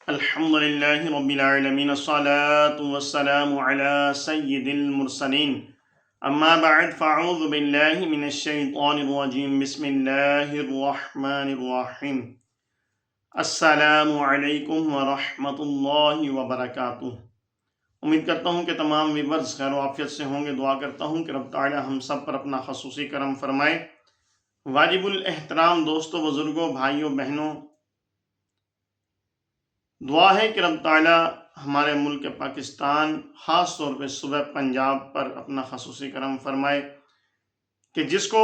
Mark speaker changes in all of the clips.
Speaker 1: الحمد للہ رب العالمین الصلاة والسلام علی سید المرسلین اما بعد فاعوذ باللہ من الشیطان الرجیم بسم اللہ الرحمن الرحیم السلام علیکم ورحمۃ اللہ وبرکاتہ۔ امید کرتا ہوں کہ تمام ویورز خیر و عافیت سے ہوں گے۔ دعا کرتا ہوں کہ رب تعالی ہم سب پر اپنا خصوصی کرم فرمائے۔ واجب الاحترام دوستوں، بزرگوں، بھائیوں، بہنوں، دعا ہے کہ رب تعالی ہمارے ملک پاکستان، خاص طور پہ صوبہ پنجاب پر اپنا خصوصی کرم فرمائے کہ جس کو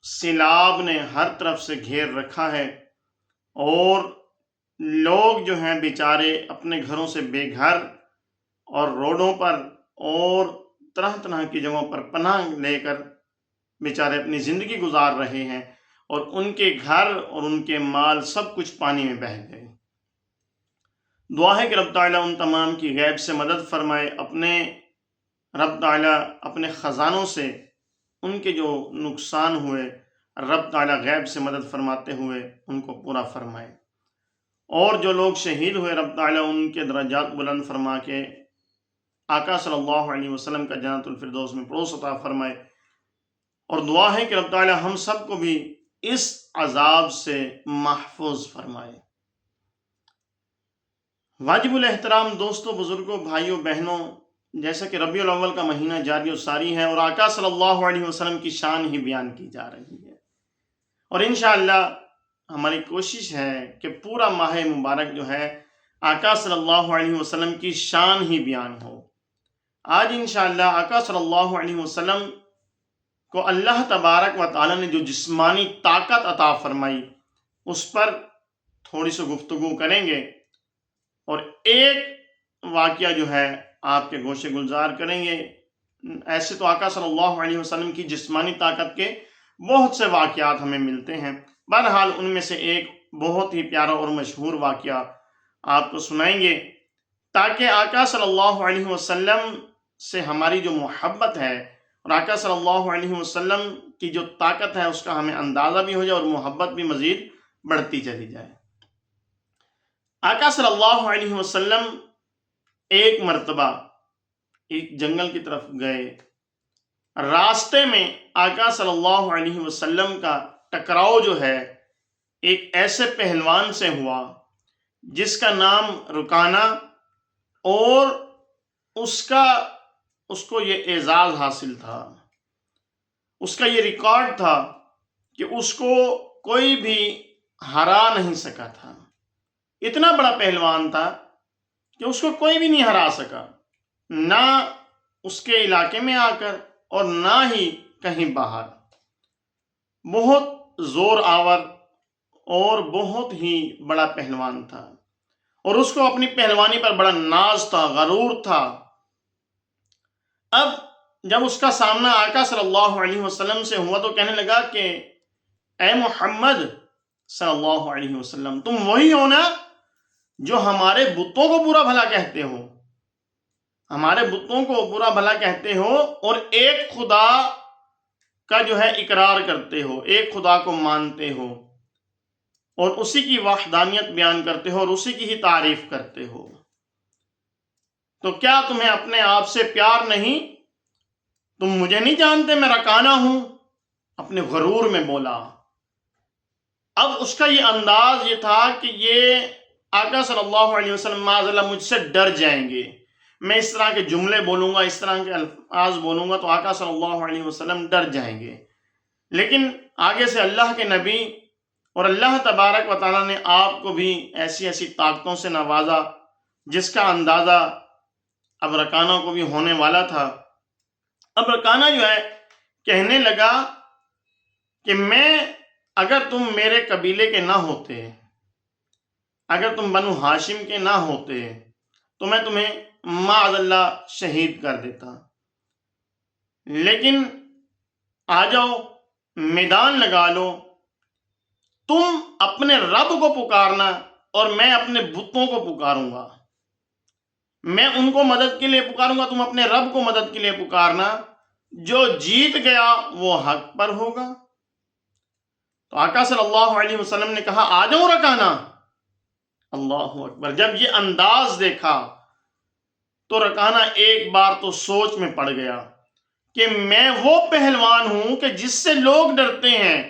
Speaker 1: سیلاب نے ہر طرف سے گھیر رکھا ہے اور لوگ جو ہیں بیچارے اپنے گھروں سے بے گھر اور روڈوں پر اور طرح طرح کی جگہوں پر پناہ لے کر بیچارے اپنی زندگی گزار رہے ہیں اور ان کے گھر اور ان کے مال سب کچھ پانی میں بہہ گئے۔ دعا ہے کہ رب تعالیٰ ان تمام کی غیب سے مدد فرمائے۔ رب تعالیٰ اپنے خزانوں سے ان کے جو نقصان ہوئے رب تعالیٰ غیب سے مدد فرماتے ہوئے ان کو پورا فرمائے، اور جو لوگ شہید ہوئے رب تعالیٰ ان کے درجات بلند فرما کے آقا صلی اللہ علیہ وسلم کا جنت الفردوس میں پڑوس عطا فرمائے۔ اور دعا ہے کہ رب تعالیٰ ہم سب کو بھی اس عذاب سے محفوظ فرمائے۔ واجب الاحترام دوستوں، بزرگوں، بھائیوں، بہنوں، جیسا کہ ربیع الاول کا مہینہ جاری و ساری ہے اور آقا صلی اللہ علیہ وسلم کی شان ہی بیان کی جا رہی ہے، اور انشاءاللہ ہماری کوشش ہے کہ پورا ماہ مبارک جو ہے آقا صلی اللہ علیہ وسلم کی شان ہی بیان ہو۔ آج انشاءاللہ آقا صلی اللہ علیہ وسلم کو اللہ تبارک و تعالی نے جو جسمانی طاقت عطا فرمائی اس پر تھوڑی سی گفتگو کریں گے، اور ایک واقعہ جو ہے آپ کے گوشے گلزار کریں گے۔ ایسے تو آقا صلی اللہ علیہ وسلم کی جسمانی طاقت کے بہت سے واقعات ہمیں ملتے ہیں، بہرحال ان میں سے ایک بہت ہی پیارا اور مشہور واقعہ آپ کو سنائیں گے تاکہ آقا صلی اللہ علیہ وسلم سے ہماری جو محبت ہے اور آقا صلی اللہ علیہ وسلم کی جو طاقت ہے اس کا ہمیں اندازہ بھی ہو جائے اور محبت بھی مزید بڑھتی چلی جائے۔ آقا صلی اللہ علیہ وسلم ایک مرتبہ ایک جنگل کی طرف گئے۔ راستے میں آقا صلی اللہ علیہ وسلم کا ٹکراؤ جو ہے ایک ایسے پہلوان سے ہوا جس کا نام رکانہ، اور اس کو یہ اعزاز حاصل تھا، اس کا یہ ریکارڈ تھا کہ اس کو کوئی بھی ہرا نہیں سکا تھا۔ اتنا بڑا پہلوان تھا کہ اس کو کوئی بھی نہیں ہرا سکا، نہ اس کے علاقے میں آ کر اور نہ ہی کہیں باہر۔ بہت زور آور اور بہت ہی بڑا پہلوان تھا، اور اس کو اپنی پہلوانی پر بڑا ناز تھا، غرور تھا۔ اب جب اس کا سامنا آقا صلی اللہ علیہ وسلم سے ہوا تو کہنے لگا کہ اے محمد صلی اللہ علیہ وسلم، تم وہی ہو نا جو ہمارے بتوں کو برا بھلا کہتے ہو، ہمارے بتوں کو برا بھلا کہتے ہو اور ایک خدا کا جو ہے اقرار کرتے ہو، ایک خدا کو مانتے ہو اور اسی کی وحدانیت بیان کرتے ہو اور اسی کی ہی تعریف کرتے ہو، تو کیا تمہیں اپنے آپ سے پیار نہیں؟ تم مجھے نہیں جانتے میں رکانہ ہوں؟ اپنے غرور میں بولا۔ اب اس کا یہ انداز یہ تھا کہ یہ آقا صلی اللہ علیہ وسلم معاذ اللہ مجھ سے ڈر جائیں گے، میں اس طرح کے جملے بولوں گا، اس طرح کے الفاظ بولوں گا تو آقا صلی اللہ علیہ وسلم ڈر جائیں گے۔ لیکن آگے سے اللہ کے نبی اور اللہ تبارک و تعالیٰ نے آپ کو بھی ایسی ایسی طاقتوں سے نوازا جس کا اندازہ اب رکانہ کو بھی ہونے والا تھا۔ اب رکانہ جو ہے کہنے لگا کہ اگر تم میرے قبیلے کے نہ ہوتے، اگر تم بنو ہاشم کے نہ ہوتے تو میں تمہیں معاذ اللہ شہید کر دیتا، لیکن آ جاؤ میدان لگا لو، تم اپنے رب کو پکارنا اور میں اپنے بتوں کو پکاروں گا، میں ان کو مدد کے لیے پکاروں گا، تم اپنے رب کو مدد کے لیے پکارنا، جو جیت گیا وہ حق پر ہوگا۔ تو آقا صلی اللہ علیہ وسلم نے کہا آ جاؤ رکانہ، اللہ اکبر. جب یہ انداز دیکھا تو رکانہ ایک بار تو سوچ میں پڑ گیا کہ میں وہ پہلوان ہوں کہ جس سے لوگ ڈرتے ہیں،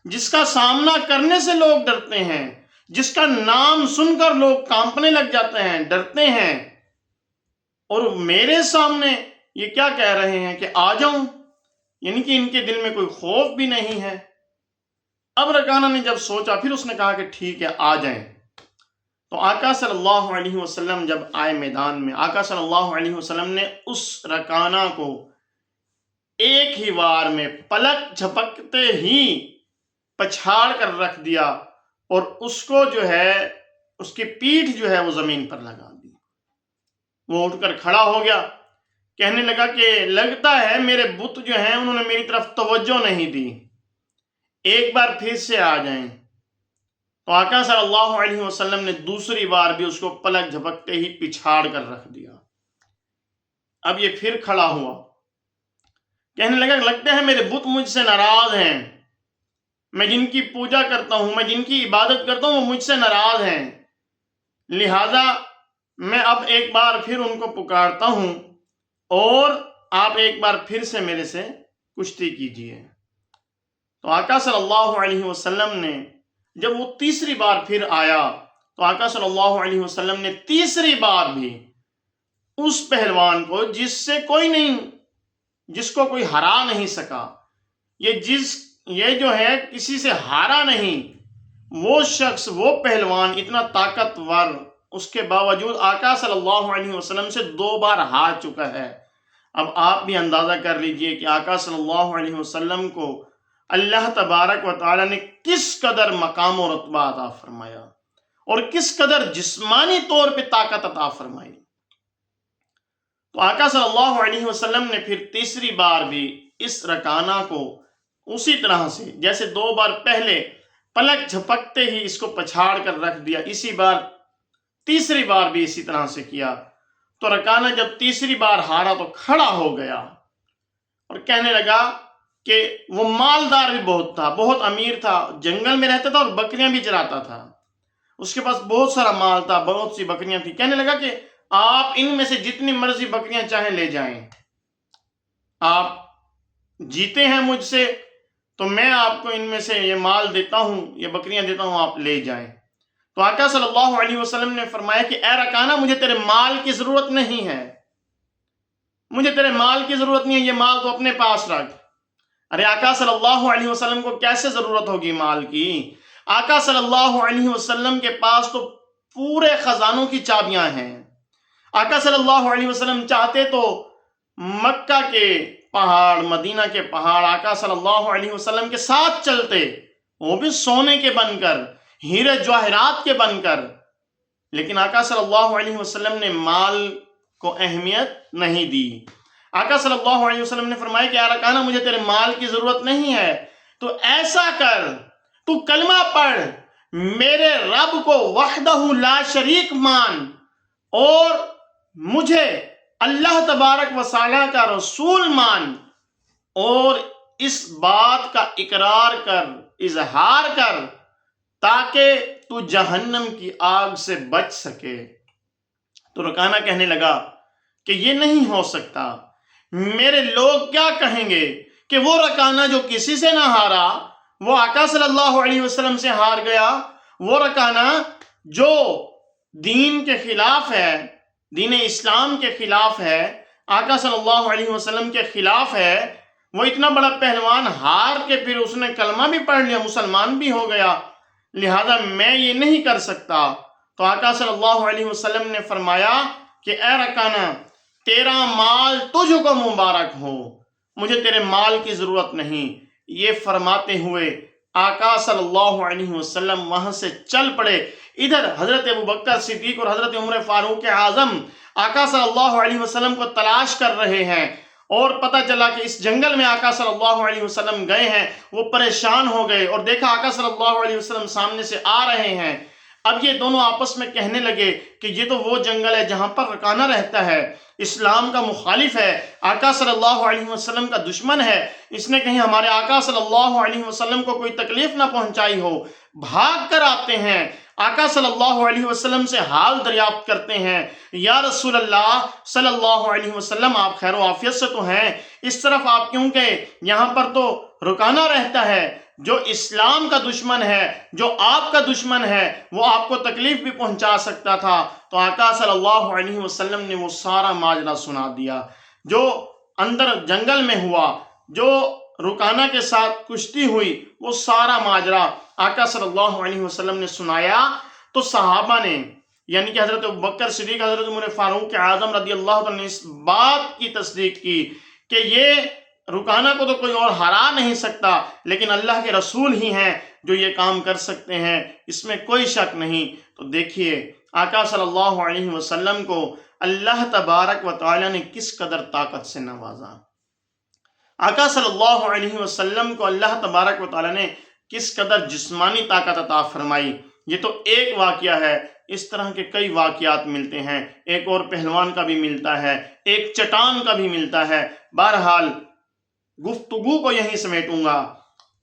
Speaker 1: جس کا سامنا کرنے سے لوگ ڈرتے ہیں، جس کا نام سن کر لوگ کانپنے لگ جاتے ہیں، ڈرتے ہیں، اور میرے سامنے یہ کیا کہہ رہے ہیں کہ آ جاؤں، یعنی کہ ان کے دل میں کوئی خوف بھی نہیں ہے. اب رکانہ نے جب سوچا پھر اس نے کہا کہ ٹھیک ہے آ جائیں. تو آقا صلی اللہ علیہ وسلم جب آئے میدان میں، آقا صلی اللہ علیہ وسلم نے اس رکانہ کو ایک ہی وار میں پلک جھپکتے ہی پچھاڑ کر رکھ دیا اور اس کو جو ہے اس کی پیٹھ جو ہے وہ زمین پر لگا دی. وہ اٹھ کر کھڑا ہو گیا، کہنے لگا کہ لگتا ہے میرے بت جو ہیں انہوں نے میری طرف توجہ نہیں دی، ایک بار پھر سے آ جائیں. تو آقا صلی اللہ علیہ وسلم نے دوسری بار بھی اس کو پلک جھپکتے ہی پچھاڑ کر رکھ دیا. اب یہ پھر کھڑا ہوا، کہنے لگا لگتا ہے میرے بت مجھ سے ناراض ہیں، میں جن کی پوجا کرتا ہوں، میں جن کی عبادت کرتا ہوں وہ مجھ سے ناراض ہیں، لہذا میں اب ایک بار پھر ان کو پکارتا ہوں اور آپ ایک بار پھر سے میرے سے کشتی کیجیے. تو آقا صلی اللہ علیہ وسلم نے جب وہ تیسری بار پھر آیا تو آقا صلی اللہ علیہ وسلم نے تیسری بار بھی اس پہلوان کو جس سے کوئی نہیں، جس کو کوئی ہرا نہیں سکا، یہ جو ہے کسی سے ہارا نہیں، وہ شخص، وہ پہلوان اتنا طاقتور، اس کے باوجود آقا صلی اللہ علیہ وسلم سے 2 بار ہار چکا ہے. اب آپ بھی اندازہ کر لیجئے کہ آقا صلی اللہ علیہ وسلم کو اللہ تبارک و تعالی نے کس قدر مقام و رتبہ عطا فرمایا اور کس قدر جسمانی طور پہ طاقت عطا فرمائی. تو آقا صلی اللہ علیہ وسلم نے پھر تیسری بار بھی اس رکانہ کو اسی طرح سے جیسے 2 بار پہلے پلک جھپکتے ہی اس کو پچھاڑ کر رکھ دیا، اسی بار تیسری بار بھی اسی طرح سے کیا. تو رکانہ جب تیسری بار ہارا تو کھڑا ہو گیا اور کہنے لگا کہ وہ مالدار بھی بہت تھا، بہت امیر تھا، جنگل میں رہتا تھا اور بکریاں بھی چراتا تھا، اس کے پاس بہت سارا مال تھا، بہت سی بکریاں تھیں. کہنے لگا کہ آپ ان میں سے جتنی مرضی بکریاں چاہیں لے جائیں، آپ جیتے ہیں مجھ سے تو میں آپ کو ان میں سے یہ مال دیتا ہوں، یہ بکریاں دیتا ہوں، آپ لے جائیں. تو آقا صلی اللہ علیہ وسلم نے فرمایا کہ اے رکانہ مجھے تیرے مال کی ضرورت نہیں ہے، مجھے تیرے مال کی ضرورت نہیں ہے، یہ مال تو اپنے پاس رکھ. ارے آقا صلی اللہ علیہ وسلم کو کیسے ضرورت ہوگی مال کی؟ آقا صلی اللہ علیہ وسلم کے پاس تو پورے خزانوں کی چابیاں ہیں. آقا صلی اللہ علیہ وسلم چاہتے تو مکہ کے پہاڑ، مدینہ کے پہاڑ آقا صلی اللہ علیہ وسلم کے ساتھ چلتے، وہ بھی سونے کے بن کر، ہیرے جواہرات کے بن کر، لیکن آقا صلی اللہ علیہ وسلم نے مال کو اہمیت نہیں دی. آقا صلی اللہ علیہ وسلم نے فرمایا کہ یا رکانہ مجھے تیرے مال کی ضرورت نہیں ہے، تو ایسا کر، تو کلمہ پڑھ، میرے رب کو وحدہ لا شریک مان اور مجھے اللہ تبارک و تعالیٰ کا رسول مان، اور اس بات کا اقرار کر، اظہار کر، تاکہ تو جہنم کی آگ سے بچ سکے. تو رکانہ کہنے لگا کہ یہ نہیں ہو سکتا، میرے لوگ کیا کہیں گے کہ وہ رکانہ جو کسی سے نہ ہارا وہ آقا صلی اللہ علیہ وسلم سے ہار گیا، وہ رکانہ جو دین کے خلاف ہے، دین اسلام کے خلاف ہے، آقا صلی اللہ علیہ وسلم کے خلاف ہے، وہ اتنا بڑا پہلوان ہار کے پھر اس نے کلمہ بھی پڑھ لیا، مسلمان بھی ہو گیا، لہذا میں یہ نہیں کر سکتا. تو آقا صلی اللہ علیہ وسلم نے فرمایا کہ اے رکانہ تیرا مال تجھ کو مبارک ہو، مجھے تیرے مال کی ضرورت نہیں. یہ فرماتے ہوئے آقا صلی اللہ علیہ وسلم وہاں سے چل پڑے. ادھر حضرت ابوبکر صدیق اور حضرت عمر فاروق اعظم آقا صلی اللہ علیہ وسلم کو تلاش کر رہے ہیں، اور پتہ چلا کہ اس جنگل میں آقا صلی اللہ علیہ وسلم گئے ہیں. وہ پریشان ہو گئے اور دیکھا آقا صلی اللہ علیہ وسلم سامنے سے آ رہے ہیں. اب یہ دونوں آپس میں کہنے لگے کہ یہ تو وہ جنگل ہے جہاں پر رکانہ رہتا ہے، اسلام کا مخالف ہے، آقا صلی اللہ علیہ وسلم کا دشمن ہے، اس نے کہیں ہمارے آقا صلی اللہ علیہ وسلم کو کوئی تکلیف نہ پہنچائی ہو. بھاگ کر آتے ہیں، آقا صلی اللہ علیہ وسلم سے حال دریافت کرتے ہیں، یا رسول اللہ صلی اللہ علیہ وسلم آپ خیر و عافیت سے تو ہیں، اس طرف آپ کیوں گئے؟ یہاں پر تو رکانہ رہتا ہے، جو اسلام کا دشمن ہے، جو آپ کا دشمن ہے، وہ آپ کو تکلیف بھی پہنچا سکتا تھا۔ تو آقا صلی اللہ علیہ وسلم نے وہ سارا ماجرا سنا دیا جو اندر جنگل میں ہوا، جو رکانہ کے ساتھ کشتی ہوئی، وہ سارا ماجرا آقا صلی اللہ علیہ وسلم نے سنایا۔ تو صحابہ نے، یعنی کہ حضرت ابوبکر صدیق، حضرت عمر فاروق اعظم رضی اللہ عنہ نے اس بات کی تصدیق کی کہ یہ رکانہ کو تو کوئی اور ہرا نہیں سکتا، لیکن اللہ کے رسول ہی ہیں جو یہ کام کر سکتے ہیں، اس میں کوئی شک نہیں۔ تو دیکھیے آقا صلی اللہ علیہ وسلم کو اللہ تبارک و تعالی نے کس قدر طاقت سے نوازا، آقا صلی اللہ علیہ وسلم کو اللہ تبارک و تعالی نے کس قدر جسمانی طاقت عطا فرمائی۔ یہ تو ایک واقعہ ہے، اس طرح کے کئی واقعات ملتے ہیں، ایک اور پہلوان کا بھی ملتا ہے، ایک چٹان کا بھی ملتا ہے۔ بہرحال گفتگو کو یہیں سمیٹوں گا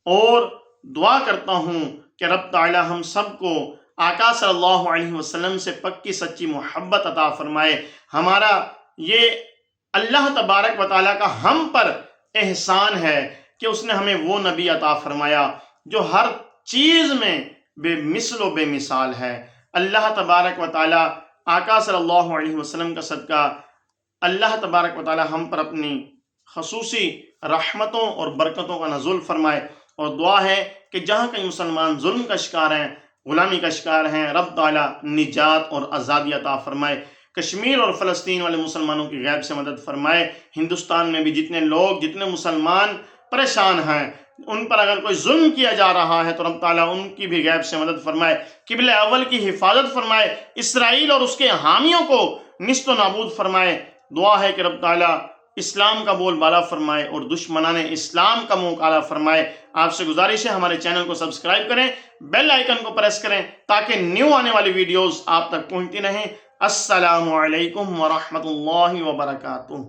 Speaker 1: اور دعا کرتا ہوں کہ رب تعالی ہم سب کو آقا صلی اللہ علیہ وسلم سے پکی سچی محبت عطا فرمائے۔ ہمارا یہ اللہ تبارک و تعالیٰ کا ہم پر احسان ہے کہ اس نے ہمیں وہ نبی عطا فرمایا جو ہر چیز میں بے مثل و بے مثال ہے۔ اللہ تبارک و تعالیٰ آقا صلی اللہ علیہ وسلم کا صدقہ اللہ تبارک و تعالیٰ ہم پر اپنی خصوصی رحمتوں اور برکتوں کا نزول فرمائے، اور دعا ہے کہ جہاں کہیں مسلمان ظلم کا شکار ہیں، غلامی کا شکار ہیں، رب تعالیٰ نجات اور آزادی عطا فرمائے۔ کشمیر اور فلسطین والے مسلمانوں کی غیب سے مدد فرمائے۔ ہندوستان میں بھی جتنے لوگ، جتنے مسلمان پریشان ہیں، ان پر اگر کوئی ظلم کیا جا رہا ہے تو رب تعالیٰ ان کی بھی غیب سے مدد فرمائے، قبلہ اول کی حفاظت فرمائے، اسرائیل اور اس کے حامیوں کو نیست و نابود فرمائے۔ دعا ہے کہ رب تعالیٰ اسلام کا بول بالا فرمائے اور دشمنان اسلام کا منہ کالا فرمائے۔ آپ سے گزارش ہے ہمارے چینل کو سبسکرائب کریں، بیل آئیکن کو پریس کریں تاکہ نیو آنے والی ویڈیوز آپ تک پہنچتی رہیں۔ السلام علیکم ورحمۃ اللہ وبرکاتہ۔